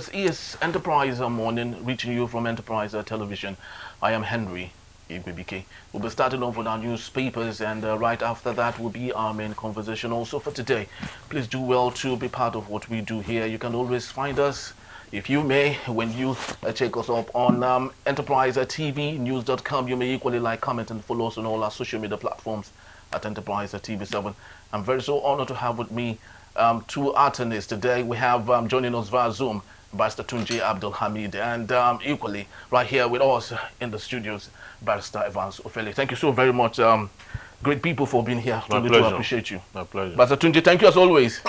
This is Enterprise Morning, reaching you from Enterprise Television. I am Henry Igwebike. We'll be starting off with our newspapers, and right after that will be our main conversation also for today. Please do well to be part of what we do here. You can always find us, if you may, when you check us up on Enterprise TV, news.com. You may equally like, comment, and follow us on all our social media platforms at Enterprise TV7. I'm very so honored to have with me two attorneys today. We have joining us via Zoom, Barrister Tunji Abdul Hamid, and equally right here with us in the studios, Barrister Evans Ofele. Thank you so very much, great people, for being here. My pleasure. pleasure. To appreciate you. My pleasure. Barrister Tunji, thank you as always.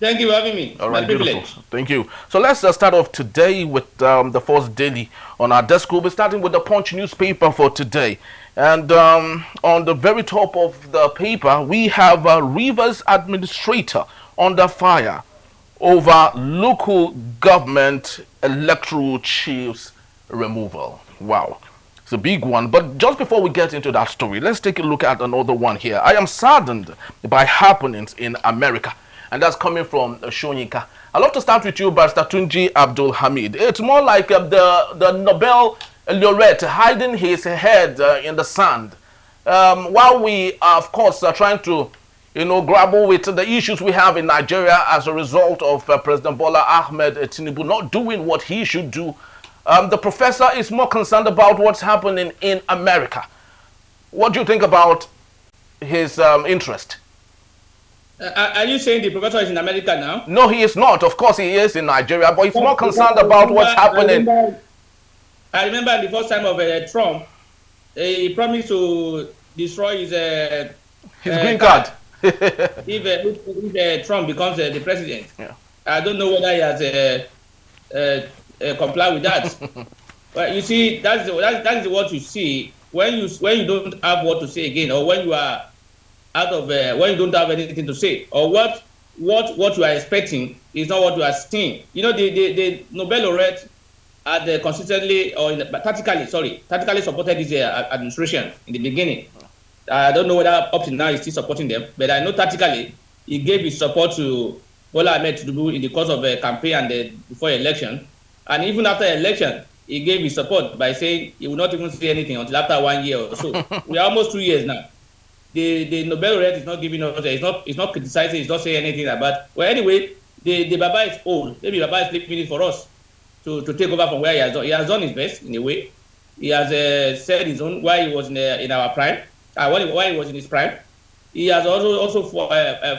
Thank you for having me. All right, My beautiful. privilege. Thank you. So let's start off today with the first daily on our desk. We'll be starting with the Punch newspaper for today. And on the very top of the paper, we have a Rivers administrator under fire over local government electoral chiefs removal. Wow. It's a big one. But just before we get into that story, let's take a look at another one here. I am saddened by happenings in America. And that's coming from Shonyika. I'd love to start with you, Barrister Tunji Abdul Hamid. It's more like the Nobel laureate hiding his head in the sand. While we are, of course, trying to, grapple with the issues we have in Nigeria as a result of President Bola Ahmed Tinubu not doing what he should do, the professor is more concerned about what's happening in America. What do you think about his interest? Are you saying the professor is in America now? No, he is not. Of course, he is in Nigeria, but he's more concerned about what's happening. I remember the first time of Trump, he promised to destroy his green card. if Trump becomes the president. Yeah. I don't know whether he has complied with that. But you see, that's what you see when you don't have what to say again, or when you are out of when you don't have anything to say, or what you are expecting is not what you are seeing. The Nobel laureate had consistently tactically supported this administration in the beginning. I don't know whether up to now he's still supporting them, but I know tactically he gave his support to Bola Ahmed Tinubu in the course of a campaign and before election, and even after election he gave his support by saying he will not even say anything until after 1 year or so. We are almost 2 years now. The Nobel laureate is not giving us. He's not criticizing. He's not saying anything about. Well, anyway, the Baba is old. Maybe Baba is leaving it for us to take over from where he has done. He has done his best in a way. He has said his own while he was in our prime. While he was in his prime, he has also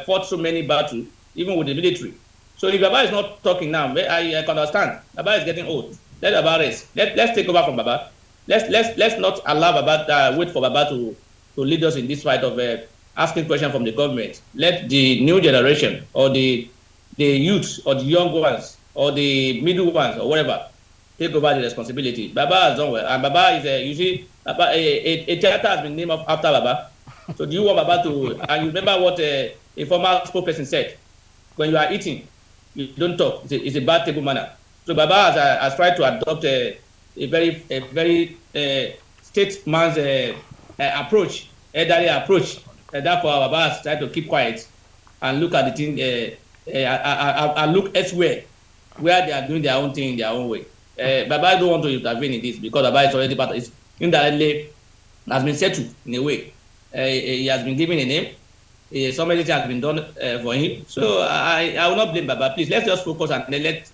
fought so many battles, even with the military. So if Baba is not talking now, I can understand. Baba is getting old. Let Baba rest. Let's take over from Baba. Let's not allow Baba wait for Baba to lead us in this fight of asking questions from the government. Let the new generation, or the youth, or the young ones, or the middle ones, or whatever, take over the responsibility. Baba has done well, and Baba is usually a theater has been named after Baba. So do you want Baba to? And you remember what a former spokesperson said: when you are eating, you don't talk. It's a bad table manner. So Baba has tried to adopt a very statesman's approach, elderly approach. Therefore, Baba has tried to keep quiet and look at the thing and look elsewhere where they are doing their own thing in their own way. Baba don't want to intervene in this because Baba is already part of it. Indirectly has been settled in a way. He has been given a name. So many things has been done for him. So I will not blame Baba. Please, let's just focus and let's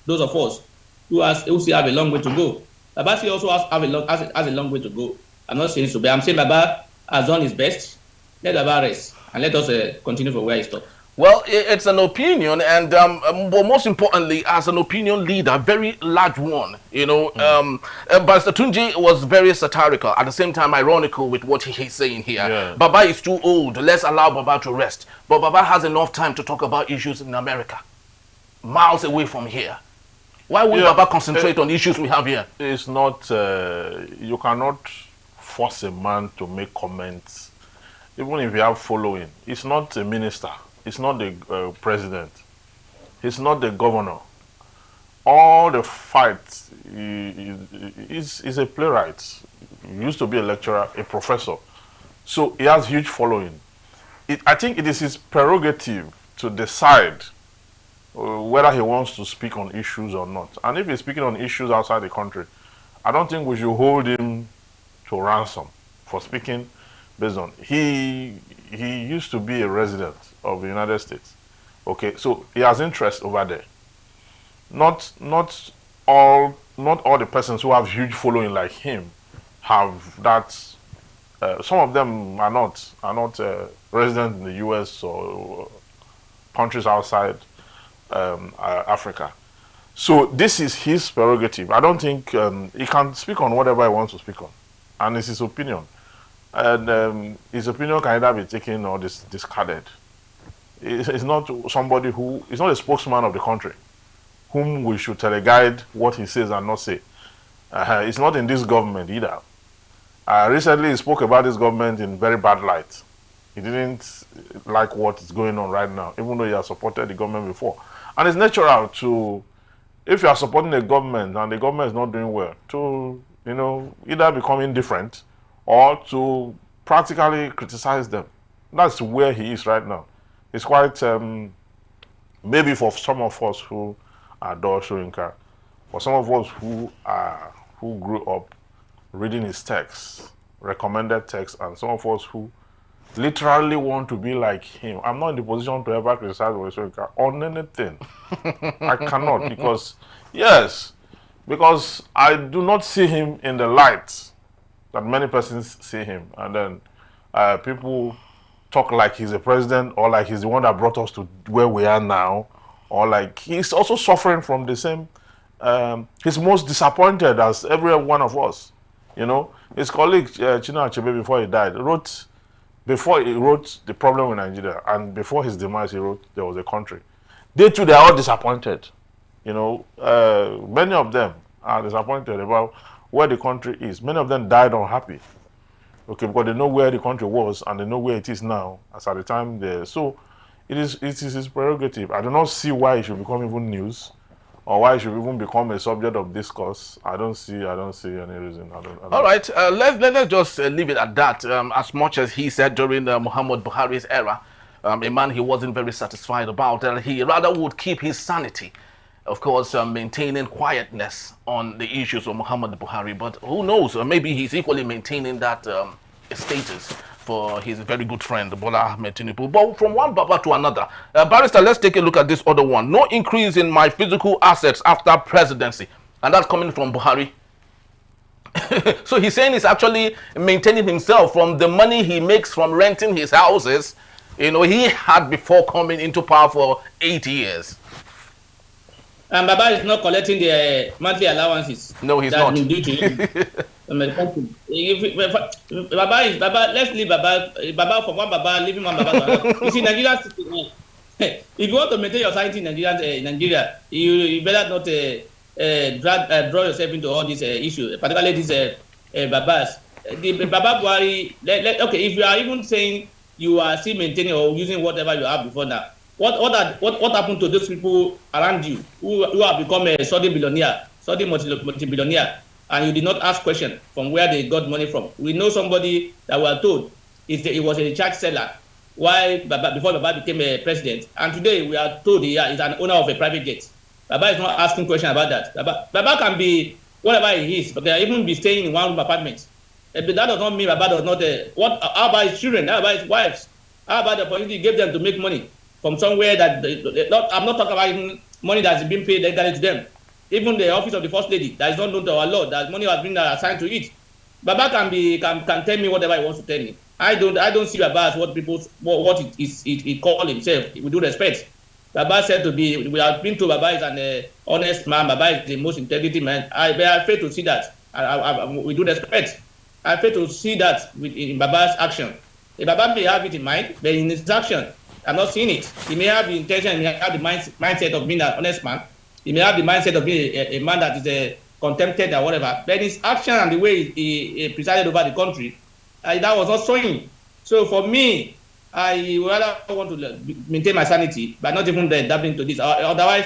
those of us who still have a long way to go. Baba still also has a long way to go. I'm not saying so, but I'm saying Baba has done his best. Let Baba rest and let us continue from where he stopped. Well, it's an opinion, and but most importantly, as an opinion leader, very large one. Barrister Tunji was very satirical, at the same time ironical with what he's saying here. Yeah. Baba is too old. Let's allow Baba to rest. But Baba has enough time to talk about issues in America, miles away from here. Why would Baba concentrate on issues we have here? It's not. You cannot force a man to make comments, even if you have following. He's not a minister. He's not the president. He's not the governor. All the fights, he's a playwright. He used to be a lecturer, a professor. So he has huge following. I think it is his prerogative to decide whether he wants to speak on issues or not. And if he's speaking on issues outside the country, I don't think we should hold him to ransom for speaking based on. He used to be a resident of the United States. Okay, so he has interest over there. Not all the persons who have huge following like him have that. Some of them are not resident in the U.S. or countries outside Africa. So this is his prerogative. I don't think he can speak on whatever he wants to speak on, and it's his opinion. And his opinion can either be taken or discarded. It's not somebody who is not a spokesman of the country, whom we should teleguide what he says and not say. It's not in this government either. Recently, he spoke about this government in very bad light. He didn't like what is going on right now, even though he has supported the government before. And it's natural to, if you are supporting the government and the government is not doing well, to either become indifferent or to practically criticize them. That's where he is right now. It's quite maybe for some of us who adore Shoyinka, for some of us who grew up reading his texts, recommended texts, and some of us who literally want to be like him. I'm not in the position to ever criticize Shoyinka on anything. I cannot because I do not see him in the light that many persons see him, and then people talk like he's a president or like he's the one that brought us to where we are now, or like he's also suffering from the same. He's most disappointed as every one of us. His colleague Chinua Achebe, before he died, wrote The Problem with Nigeria, and before his demise he wrote There Was a Country. They too, they are all disappointed. Many of them are disappointed about where the country is. Many of them died unhappy. Okay, because they know where the country was and they know where it is now as at the time there. So it is his prerogative. I do not see why it should become even news, or why it should even become a subject of discourse. I don't see any reason. I don't. All right, let's just leave it at that. As much as he said during Muhammadu Buhari's era, a man he wasn't very satisfied about, he rather would keep his sanity. Of course, maintaining quietness on the issues of Muhammadu Buhari. But who knows? Maybe he's equally maintaining that status for his very good friend, Bola Ahmed Tinubu. But from one Baba to another, Barrister, let's take a look at this other one. No increase in my physical assets after presidency. And that's coming from Buhari. So he's saying he's actually maintaining himself from the money he makes from renting his houses. He had before coming into power for 8 years. And Baba is not collecting the monthly allowances. No, he's not. Due to him. Baba, let's leave Baba from one Baba, leaving one Baba to another. You see, Nigeria, if you want to maintain your sanity in Nigeria, you better not draw yourself into all these issues, particularly these Babas. The Baba Buhari, okay, if you are even saying you are still maintaining or using whatever you have before now, what happened to those people around you who have become a sudden billionaire, sudden multi-billionaire, and you did not ask question from where they got money from? We know somebody that we are told he was a church seller before Baba became a president, and today we are told he is an owner of a private jet. Baba is not asking question about that. Baba can be whatever he is, but they even be staying in one room apartment. That does not mean Baba does not. How about his children? How about his wives? How about the opportunity he gave them to make money from somewhere that I'm not talking about even money that's been paid directly to them. Even the office of the first lady that is not known to our law, that money has been assigned to it. Baba can tell me whatever he wants to tell me. I don't see Baba as what he call himself. With due respect, Baba said to be. We have been told Baba is an honest man. Baba is the most integrity man. I fail to see that. With due respect, I fail to see that in Baba's action. The Baba may have it in mind, but in his action, I'm not seeing it. He may have the intention, he may have the mindset of being an honest man. He may have the mindset of being a man that is contempted or whatever. But his action and the way he presided over the country, that was not showing. So for me, I rather want to maintain my sanity, but not even dabbling into this. Otherwise,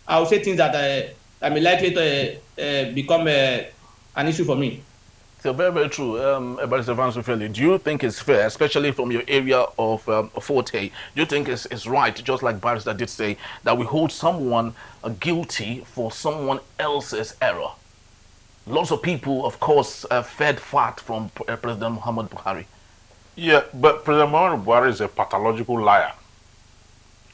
I will say things that may likely to become an issue for me. So very, very true. Barrister Vance Ofeli, do you think it's fair, especially from your area of forte, do you think it's right, just like Barrister did say, that we hold someone guilty for someone else's error? Lots of people, of course, fed fat from President Muhammadu Buhari. Yeah, but President Muhammadu Buhari is a pathological liar.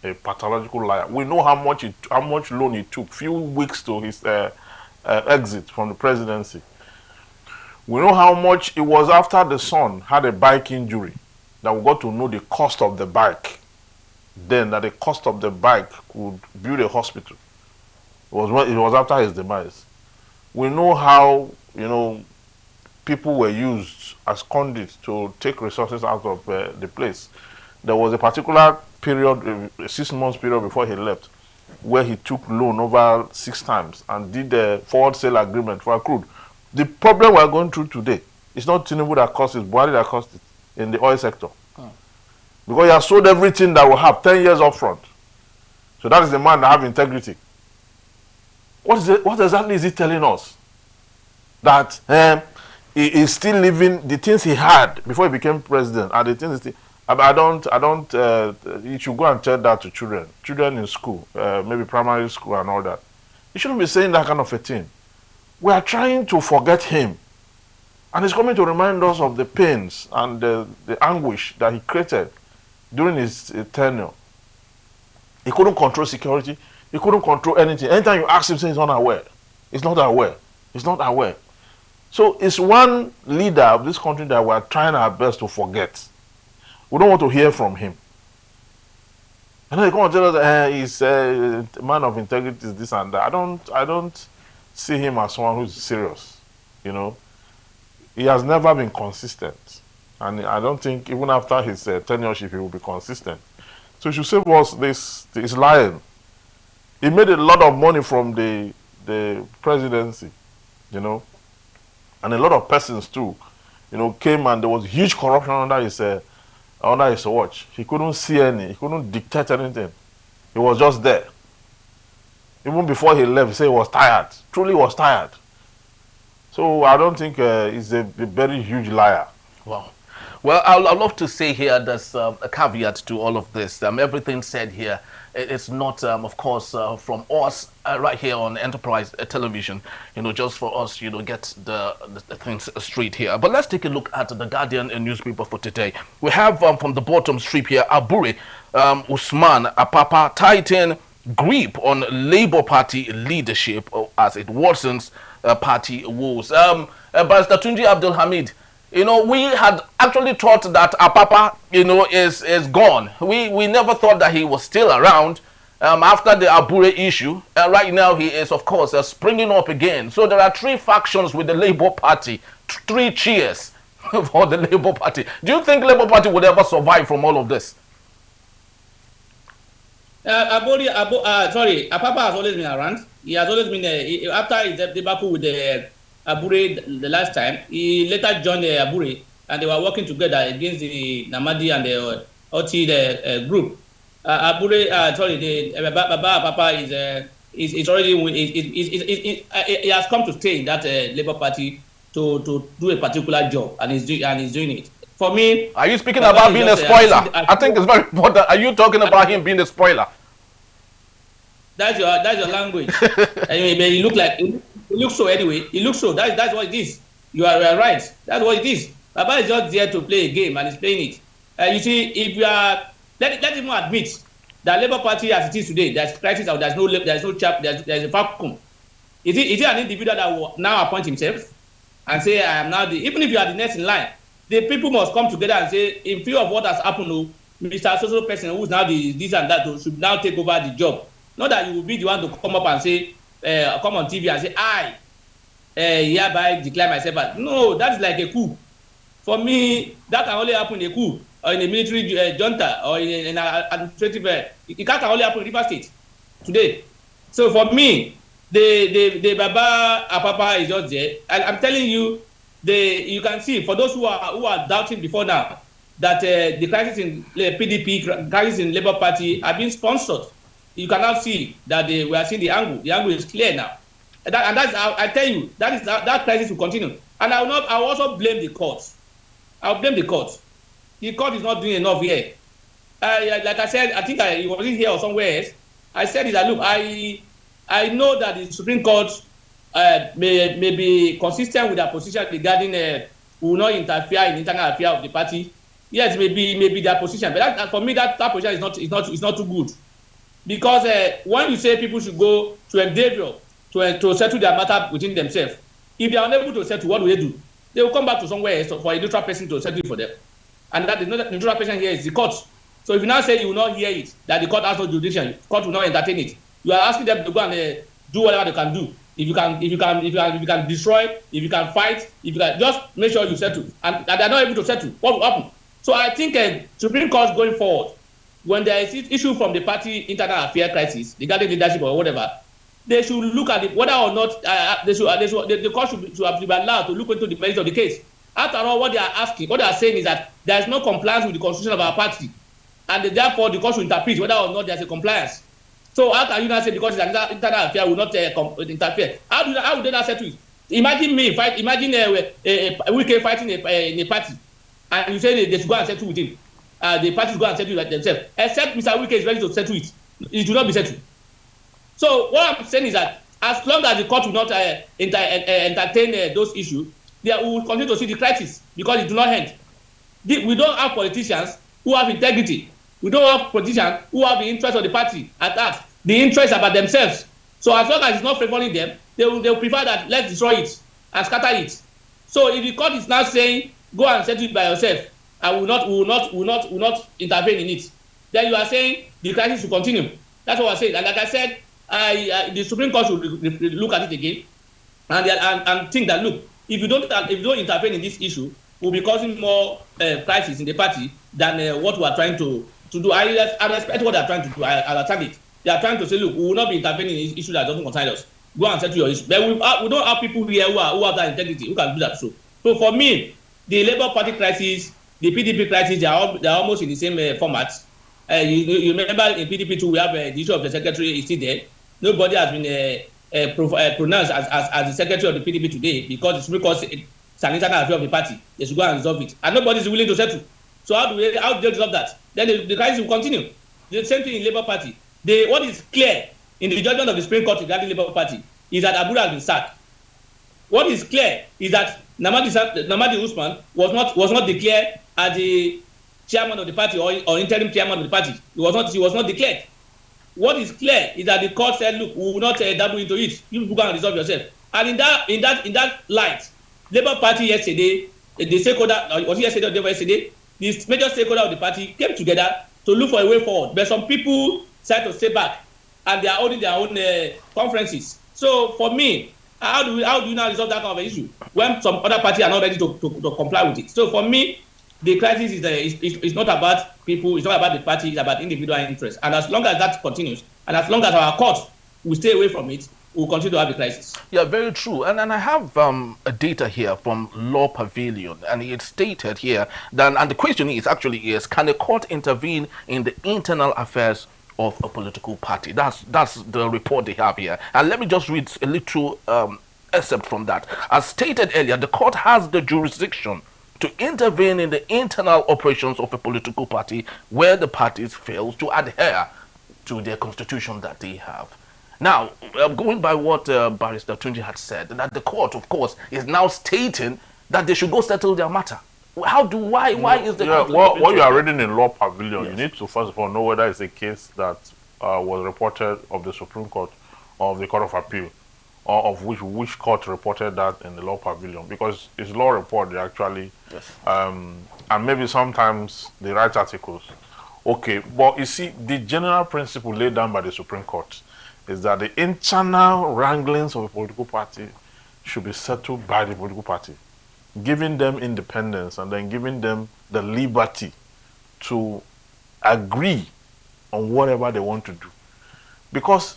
A pathological liar. We know how much loan he took, few weeks to his exit from the presidency. We know how much it was after the son had a bike injury that we got to know the cost of the bike. Then that the cost of the bike could build a hospital. It was after his demise. We know how, people were used as conduits to take resources out of the place. There was a particular period, a 6 months period before he left, where he took loan over 6 times and did a forward sale agreement for crude. The problem we are going through today is not Tinubu that caused it, Buhari that caused it in the oil sector. Because he has sold everything that we have 10 years up front. So that is the man that have integrity. What exactly is he telling us? That he is still living the things he had before he became president, and the things he still, I don't. You should go and tell that to children in school, maybe primary school and all that. You shouldn't be saying that kind of a thing. We are trying to forget him, and he's coming to remind us of the pains and the anguish that he created during his tenure. He couldn't control security. He couldn't control anything. Anytime you ask him, say he's unaware. He's not aware. He's not aware. So it's one leader of this country that we're trying our best to forget. We don't want to hear from him. And then they come and tell us that he's a man of integrity, this and that. I don't see him as someone who's serious. He has never been consistent. And I don't think even after his tenureship he will be consistent. So he should save us this lying. He made a lot of money from the presidency, and a lot of persons too, came, and there was huge corruption under his watch. He couldn't see any, he couldn't dictate anything. He was just there. Even before he left, he said he was tired. Truly was tired. So I don't think he's a very huge liar. Wow. Well, I'd love to say here there's a caveat to all of this. Everything said here, it's not, of course, from us right here on Enterprise Television, just for us, get the things straight here. But let's take a look at the Guardian newspaper for today. We have from the bottom strip here, Abure, Usman, Apapa, tighten grip on Labour Party leadership as it worsens party woes. Barrister Tunji Abdul Hamid, we had actually thought that Apapa, is gone. We never thought that he was still around after the Abure issue. Right now, he is, of course, springing up again. So there are 3 factions with the Labour Party, 3 cheers for the Labour Party. Do you think Labour Party would ever survive from all of this? Apapa has always been around. He has always been, after his debacle with the Abure the last time, he later joined the Abure, and they were working together against the Namadi and the Oti group. Apapa is already he has come to stay in that Labour Party to do a particular job, and he's doing it. For me, are you speaking about being a spoiler? I think it's very important. Are you talking about him being a spoiler? That's your language. Anyway, he looks so anyway. He looks so. That's what it is. You are right. That's what it is. Baba is just there to play a game, and he's playing it. You see, if you are let him admit that Labour Party as it is today, there's crisis out. There's a vacuum. Is it an individual that will now appoint himself and say, I am now even if you are the next in line, the people must come together and say, in view of what has happened, Mr. Social person who is now this and that should now take over the job. Not that you will be the one to come up and say, come on TV and say, I hereby declare myself. But no, that's like a coup. For me, that can only happen in a coup or in a military junta or in an administrative. It can't only happen in River State today. So for me, the Baba Apapa is just there. I'm telling you, you can see for those who are doubting before now that the crisis in PDP, crisis in Labour Party are being sponsored. You can now see that we are seeing the angle. The angle is clear now, and that's I tell you that crisis will continue. And I will also blame the court. I'll blame the court. The court is not doing enough here. Like I said, I think it wasn't here or somewhere else. I said that, look, I know that the Supreme Court may be consistent with their position regarding will not interfere in internal affairs of the party. Yes, maybe their position, but for me that position is not too good, because when you say people should go to endeavor to settle their matter within themselves, if they are unable to settle, what do? They will come back to somewhere else for a neutral person to settle for them, and that the neutral person here is the court. So if you now say you will not hear it, that the court has no jurisdiction, the court will not entertain it, you are asking them to go and do whatever they can do. If you can destroy, if you can fight, if you can just make sure you settle, and they are not able to settle, what will happen? So I think Supreme Court going forward, when there is issue from the party internal affair crisis regarding leadership or whatever, they should look at it whether or not the court should be allowed to look into the merits of the case. After all, what they are saying is that there is no compliance with the constitution of our party, and therefore the court should interpret whether or not there is a compliance. So how can you not say because it's an internal affair will not interfere? How would they not settle it? Imagine me imagine a Wike fighting in a party, and you say they should go and settle with him. The party should go and settle it themselves. Except Mr. Wike is ready to settle it. It will not be settled. So what I'm saying is that as long as the court will not entertain those issues, we will continue to see the crisis because it will not end. We don't have politicians who have integrity. We don't have politicians who have the interest of the party at heart. The interest about themselves. So as long as it's not favoring them, they will prefer that let's destroy it and scatter it. So if the court is now saying go and settle it by yourself and will not intervene in it, then you are saying the crisis will continue. That's what I'm saying. And like I said, the Supreme Court should look at it again and think that look, if you don't intervene in this issue, we'll be causing more crisis in the party than what we are trying to do. I respect what they are trying to do. I understand it. They are trying to say, look, we will not be intervening in issues that doesn't concern us. Go and settle your issue. But we don't have people here who have that integrity, who can do that. So for me, the Labour Party crisis, the PDP crisis, they are almost in the same format. You remember in PDP too, we have the issue of the secretary is still there. Nobody has been pronounced as the secretary of the PDP today because the Supreme Court it's an internal affair of the party. They should go and resolve it, and nobody is willing to settle. So how do they resolve that? Then the crisis will continue. The same thing in Labour Party. What is clear in the judgment of the Supreme Court regarding Labour Party is that Abure has been sacked. What is clear is that Namadi Usman was not declared as the chairman of the party or interim chairman of the party. He was not declared. What is clear is that the court said, look, we will not dabble into it. You go and resolve yourself. And in that light, Labour Party yesterday, the stakeholder, was it yesterday or the day yesterday, the major stakeholder of the party came together to look for a way forward. But some people decided to stay back, and they are holding their own conferences. So for me, how do you now resolve that kind of issue when some other party are not ready to comply with it? So for me, the crisis is not about people, it's not about the party, it's about individual interests. And as long as that continues, and as long as our court will stay away from it, we'll continue to have the crisis. Yeah, very true. And I have a data here from Law Pavilion, and it's stated here that, and the question is, can a court intervene in the internal affairs of a political party? That's the report they have here. And let me just read a little excerpt from that. As stated earlier, the court has the jurisdiction to intervene in the internal operations of a political party where the parties fail to adhere to their constitution that they have. Now, going by what Barrister Tunji had said, that the court, of course, is now stating that they should go settle their matter. Why is the court... What you are reading in Law Pavilion, yes, you need to first of all know whether it's a case that was reported of the Supreme Court or of the Court of Appeal, or of which court reported that in the Law Pavilion, because it's law report they actually, yes, and maybe sometimes they write articles. Okay, but you see, the general principle laid down by the Supreme Court is that the internal wranglings of a political party should be settled by the political party, giving them independence and then giving them the liberty to agree on whatever they want to do. Because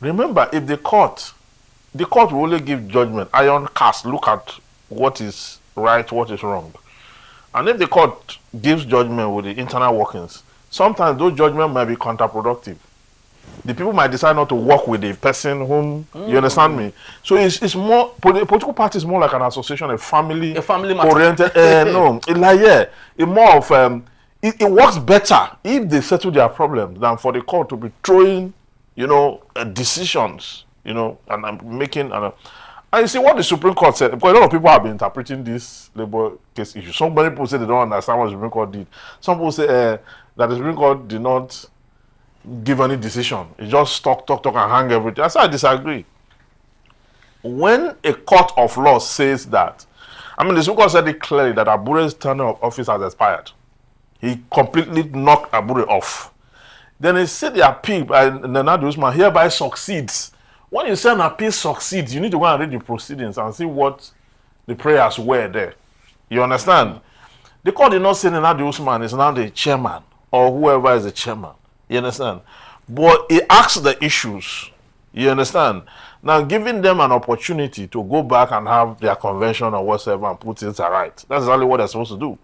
remember, if the court will only give judgment, iron cast, look at what is right, what is wrong. And if the court gives judgment with the internal workings, sometimes those judgments might be counterproductive. The people might decide not to work with the person whom you understand me. So it's more political party is more like an association, a family matter. oriented. No, it's like it's more of it works better if they settle their problems than for the court to be throwing, decisions, and making. And you see what the Supreme Court said, because a lot of people have been interpreting this labor case issue. Some people say they don't understand what the Supreme Court did. Some people say that the Supreme Court did not give any decision. It just talk, and hang everything. That's why I disagree. When a court of law says that, the Supreme Court said it clearly that Abure's tenure of office has expired. He completely knocked Abure off. Then he said the appeal by Usman hereby succeeds. When you say an appeal succeeds, you need to go and read the proceedings and see what the prayers were there. You understand? The court did not say Usman is now the chairman or whoever is the chairman. You understand? But he asked the issues. You understand? Now, giving them an opportunity to go back and have their convention or whatever and put things right. That's exactly what they're supposed to do.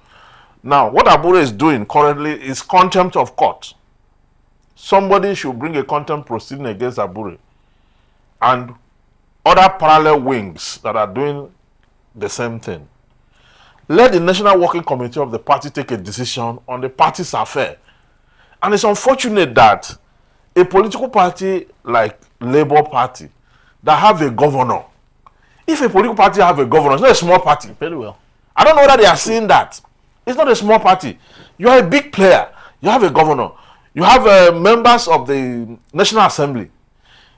Now, what Abure is doing currently is contempt of court. Somebody should bring a contempt proceeding against Abure and other parallel wings that are doing the same thing. Let the National Working Committee of the party take a decision on the party's affair. And it's unfortunate that a political party like Labour Party that have a governor, if a political party have a governor, it's not a small party. Very well. I don't know whether they are seeing that. It's not a small party. You are a big player. You have a governor. You have members of the National Assembly.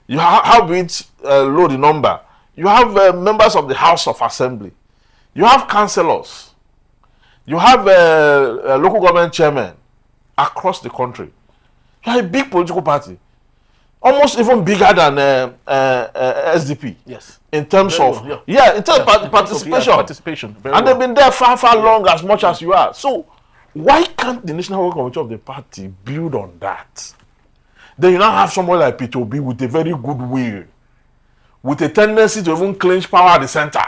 You have it low the number. You have members of the House of Assembly. You have councillors. You have local government chairmen across the country. You are a big political party. Almost even bigger than SDP. Yes. In terms Very of well, yeah. in terms of participation. Participation. Very And well. they've been there far long as much as you are. So why can't the National Working Committee of the party build on that? Then you now have someone like Peter Obi with a very good will, with a tendency to even clinch power at the center.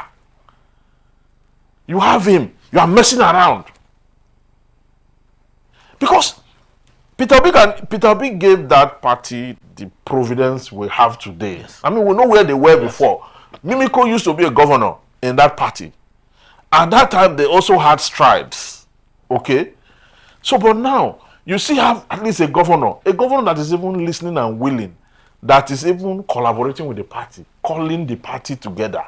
You have him. You are messing around. Because Peter Obi gave that party the providence we have today. Yes. We know where they were before. Mimiko used to be a governor in that party. At that time, they also had strides. Okay? So, but now, you see have at least a governor that is even listening and willing, that is even collaborating with the party, calling the party together.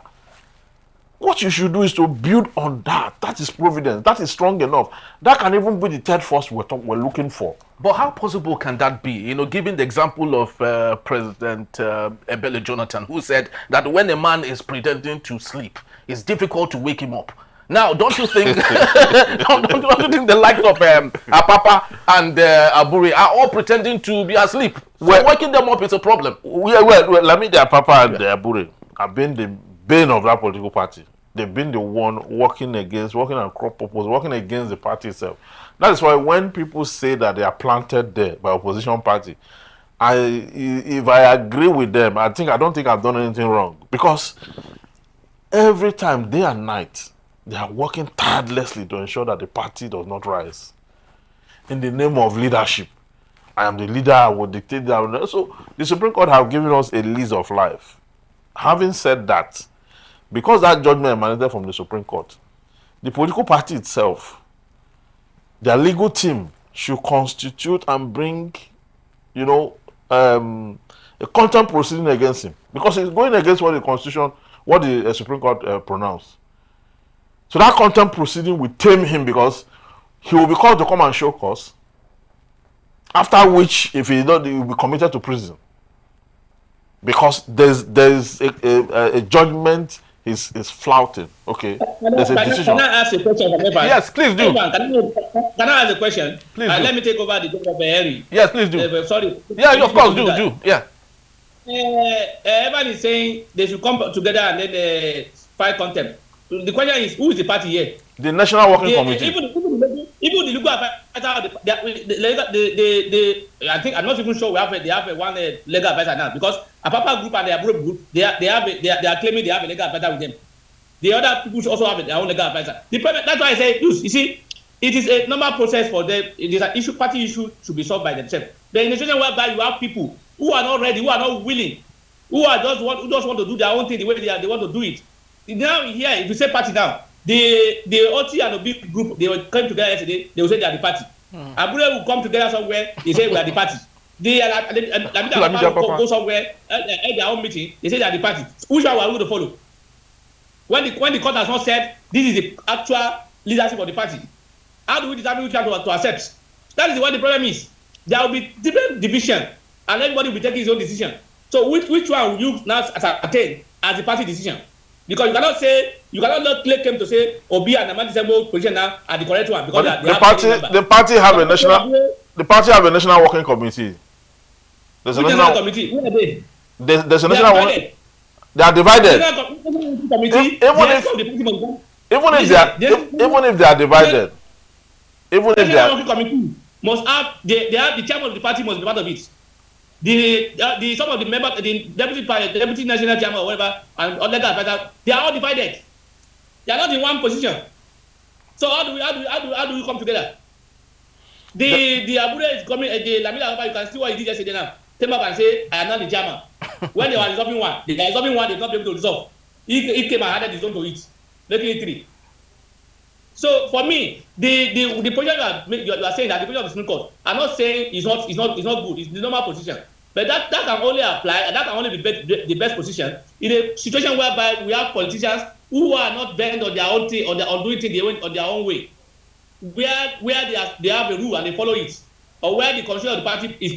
What you should do is to build on that. That is providence. That is strong enough. That can even be the third force we're looking for. But how possible can that be? Given the example of President Ebele Jonathan, who said that when a man is pretending to sleep, it's difficult to wake him up. Now, don't you think don't you think the likes of Apapa and Abure are all pretending to be asleep? So waking them up is a problem. Well, let me the Apapa and the Abure have been the bane of that political party. They've been the one working and crop purpose, working against the party itself. That is why when people say that they are planted there by opposition party, if I agree with them, I don't think I've done anything wrong. Because every time, day and night, they are working tirelessly to ensure that the party does not rise. In the name of leadership. I am the leader, I will dictate that. So the Supreme Court have given us a lease of life. Having said that, because that judgment emanated from the Supreme Court, the political party itself, their legal team should constitute and bring, a contempt proceeding against him. Because it's going against what the Supreme Court pronounced. So that contempt proceeding will tame him because he will be called to come and show cause. After which, if he not, he will be committed to prison. Because there's a judgment is flouting. Okay, there's a decision. Can I ask a question? Yes, please do. Can I ask a question? Please do. Let me take over the job of Harry. Yes, please do. Sorry. Yeah, of course, do. Yeah. Everyone is saying they should come together and then fight contempt. The question is, who is the party here? The National Working Committee. Even the legal advisor, I think I'm not even sure they have one legal advisor now, because Apapa group and the Abure group, they are claiming they have a legal advisor with them. The other people should also have their own legal advisor. That's why I say, you see, it is a normal process for them. It is an issue, party issue should be solved by themselves. But in a situation whereby you have people who are not ready, who are not willing, who just want to do their own thing the way they want to do it. Now here, if you say party now, the OT and the big group, they will come together yesterday, they will say they are the party. Abure will come together somewhere, they say we are the party. The Apapa will go somewhere at their own meeting, they say they are the party. Which one are we going to follow? When the court has not said this is the actual leadership of the party, how do we determine which one to accept? That is what the problem is. There will be different division, and everybody will be taking his own decision. So which one will you now attain as the party decision? Because you cannot lay claim to say Obi and Amadi Sembo position now are the correct one because the party have a national working committee. There's a national committee. Where are they? There's a national one. They are divided. Even if they are divided, must have the chairman of the party must be part of it. The some of the members, the deputy national chairman or whatever, and other advisors, they are all divided. They are not in one position. So how do we come together? The Abure is coming. The Lamida Apapa, you can see what he did yesterday now. Came up and say, I am not the chairman. When they were resolving one, they not be able to resolve. He came and added his own to it, making it 3. So for me, the position you are saying that the position of the Supreme Court, I'm not saying it's not good. It's the normal position, but that can only apply, and that can only be the best position in a situation whereby we have politicians who are not bent on their own thing, on doing things on their own way, where they have a rule and they follow it, or where the constitution of the party is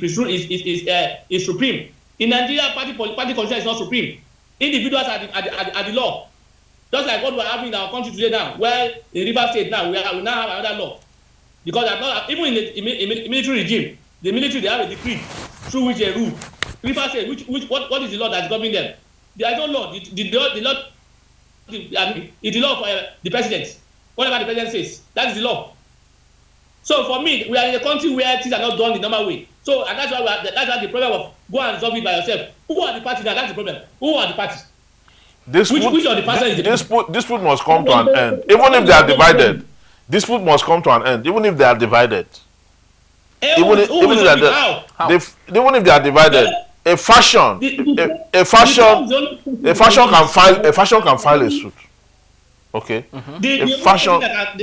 supreme. In Nigeria, party constitution is not supreme. Individuals are the law. Just like what we are having in our country today now, where in River State now, we now have another law. Because even in the military regime, the military, they have a decree through which they rule. River State, what is the law that's governing them? There is no law. The law is the law for the president. Whatever the president says, that is the law. So for me, we are in a country where things are not done the normal way. So and that's why the problem of go and resolve it by yourself. Who are the parties now? That's the problem. Who are the parties? Dispute must come to an end. Even if they are divided, dispute must come to an end. Even if they are divided. Even if they are divided, a fashion can file a suit. Okay. The fashion that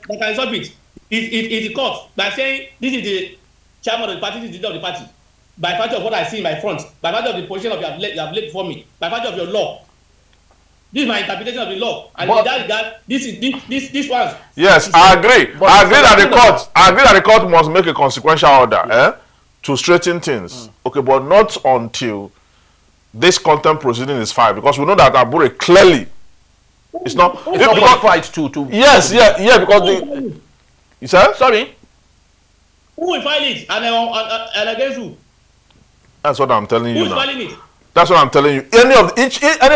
can resolve it is the court by saying this is the chairman of the party, this is the leader of the party. By virtue of what I see in my front, by virtue of the position of you have laid before me, by virtue of your law. This is my interpretation of the law, and in that regard, this one. Yes, I agree. I agree that the court must make a consequential order to straighten things. Okay, but not until this contempt proceeding is filed, because we know that Abure clearly it's not qualified to. Yes, because you said sorry. Who will file it and against who? That's what I'm telling you now. Who is filing it? That's what I'm telling you. Any of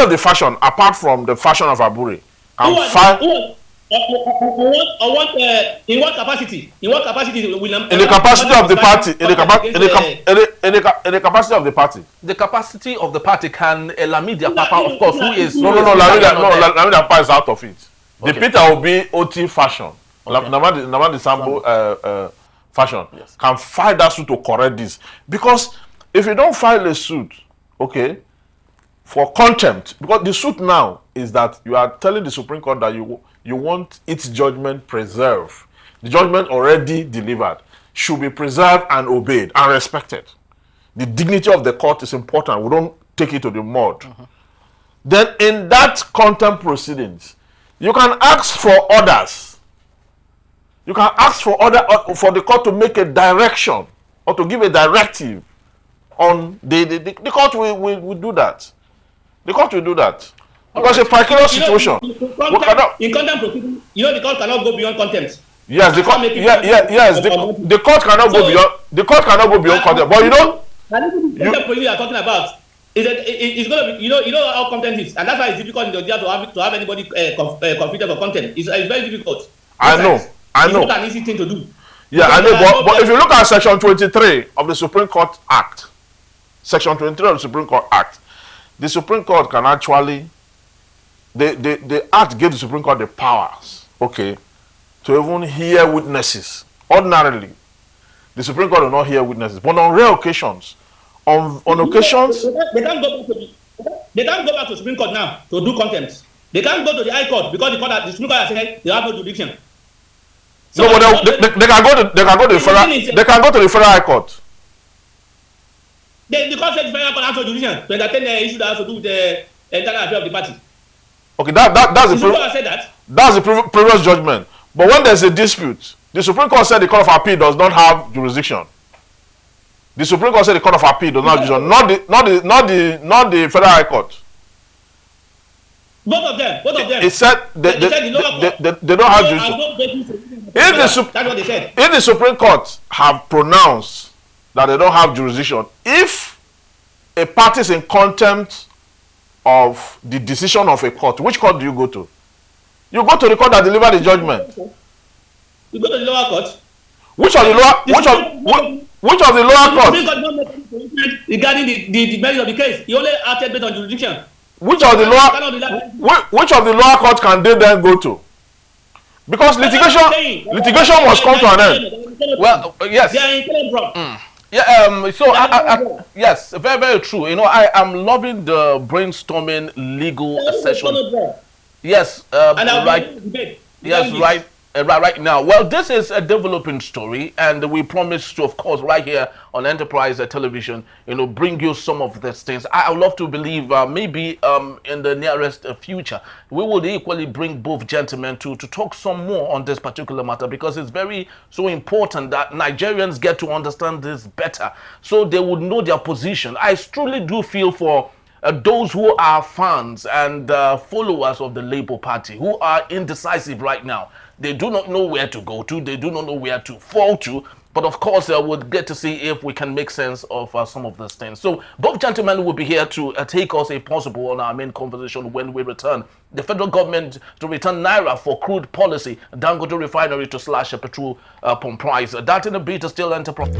the fashion, apart from the fashion of Abure, can file. In what capacity? In what capacity will in the capacity of the party? In the capacity of the party. The capacity of the party can Lamida Apapa, of course, who is Lamida Apapa is out of it. The Peter Obi OT fashion, Namadi Sambo fashion, can file that suit to correct this. Because if you don't file a suit, okay, for contempt, because the suit now is that you are telling the Supreme Court that you want its judgment preserved. The judgment already delivered should be preserved and obeyed and respected. The dignity of the court is important. We don't take it to the mud. Then in that contempt proceedings, you can ask for orders. You can ask for for the court to make a direction or to give a directive on the court will do that. The court will do that. Because it's a particular situation. In contempt proceeding, the court cannot go beyond contempt. Yes, the court cannot go beyond. The court cannot go beyond contempt. But contempt proceeding you are talking about it's going to be how contempt is, and that's why it's difficult in the idea to have anybody convicted for contempt. It's very difficult. I know. It's not an easy thing to do. Yeah, I know. But if you look at Section 23 of the Supreme Court Act, Section 23 of the Supreme Court Act, the Supreme Court can actually, the Act gives the Supreme Court the powers, okay, to even hear witnesses. Ordinarily, the Supreme Court will not hear witnesses, but on rare occasions, on occasions. They can't go back to they can't go back to Supreme Court now to do contempt. They can't go to the High Court because the Supreme Court has said they have no jurisdiction. So no, but they can go to the federal High Court. The court said the federal court has no jurisdiction to entertain the issue that has to do with the internal affairs of the party. Okay, that's the previous judgment. But when there's a dispute, the Supreme Court said the Court of Appeal does not have jurisdiction. The Supreme Court said the Court of Appeal does not have jurisdiction, not the Federal High Court. Both of them. It said they don't have jurisdiction. That's what they said. If the Supreme Court have pronounced that they don't have jurisdiction, if a party is in contempt of the decision of a court, which court do you go to? You go to the court that delivered the judgment. You go to the lower court. Which of the lower court? Regarding the measure of the case, he only acted based on jurisdiction. Which of the lower court can they then go to? Because litigation must come to an end. Well, yes. Yeah. So yes, very, very true. You know, I am loving the brainstorming legal session. Yes. Right. Yes. Right. Right now. Well, this is a developing story, and we promise to, of course, right here on Enterprise Television, you know, bring you some of these things. I would love to believe maybe in the nearest future, we will equally bring both gentlemen to talk some more on this particular matter, because it's very so important that Nigerians get to understand this better so they would know their position. I truly do feel for those who are fans and followers of the Labour Party who are indecisive right now. They do not know where to go to. They do not know where to fall to. But of course, we'll get to see if we can make sense of some of these things. So both gentlemen will be here to take us, if possible, on our main conversation when we return. The federal government to return Naira for crude policy. Dangote refinery to slash petrol pump price. That in a bit is still Enterprise.